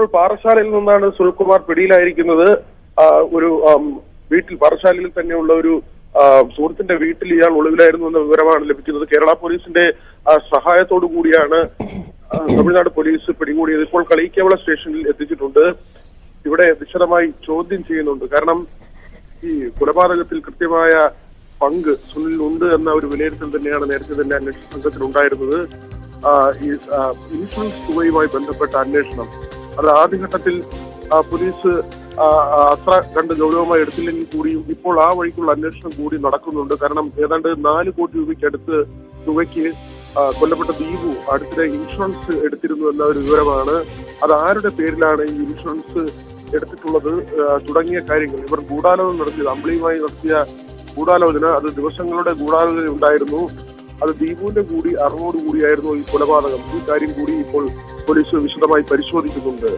ഇപ്പോൾ പാറശാലയിൽ നിന്നാണ് സുനിൽകുമാർ പിടിയിലായിരിക്കുന്നത്. ഒരു വീട്ടിൽ പാറശാലയിൽ തന്നെയുള്ള ഒരു സുഹൃത്തിന്റെ വീട്ടിൽ ഇയാൾ ഒളിവിലായിരുന്നു എന്ന വിവരമാണ് ലഭിക്കുന്നത്. കേരള പോലീസിന്റെ സഹായത്തോടു കൂടിയാണ് തമിഴ്നാട് പോലീസ് പിടികൂടിയത്. ഇപ്പോൾ കളിയിക്കാവിള സ്റ്റേഷനിൽ എത്തിച്ചിട്ടുണ്ട്. ഇവിടെ വിശദമായി ചോദ്യം ചെയ്യുന്നുണ്ട്. കാരണം ഈ കൊലപാതകത്തിൽ കൃത്യമായ പങ്ക് സുനിലിനുണ്ട് എന്ന ഒരു വിലയിരുത്തൽ തന്നെയാണ് നേരത്തെ തന്നെ അന്വേഷണ സംഘത്തിൽ ഉണ്ടായിരുന്നത്. ഈ ഇൻഷുറൻസ് തുകയുമായി ബന്ധപ്പെട്ട അന്വേഷണം അത് ആദ്യഘട്ടത്തിൽ പോലീസ് അത്ര കണ്ട് ഗൗരവമായി എടുത്തില്ലെങ്കിൽ കൂടിയും ഇപ്പോൾ ആ വഴിക്കുള്ള അന്വേഷണം കൂടി നടക്കുന്നുണ്ട്. കാരണം ഏതാണ്ട് 4 കോടി രൂപയ്ക്ക് അടുത്ത് തുകയ്ക്ക് കൊല്ലപ്പെട്ട ദീപു അടുത്തിടെ ഇൻഷുറൻസ് എടുത്തിരുന്നു എന്ന ഒരു വിവരമാണ്. അത് ആരുടെ പേരിലാണ് ഈ ഇൻഷുറൻസ് എടുത്തിട്ടുള്ളത് തുടങ്ങിയ കാര്യങ്ങൾ ഇവർ ഗൂഢാലോചന നടത്തിയത്, അമ്പിളിയുമായി നടത്തിയ ഗൂഢാലോചന അത് ദിവസങ്ങളുടെ ഗൂഢാലോചന ഉണ്ടായിരുന്നു. അത് ദീപുവിന്റെ കൂടി അറിവോടുകൂടിയായിരുന്നു ഈ കൊലപാതകം. ഈ കാര്യം കൂടി ഇപ്പോൾ പോലീസ് വിശദമായി പരിശോധിക്കുന്നുണ്ട്.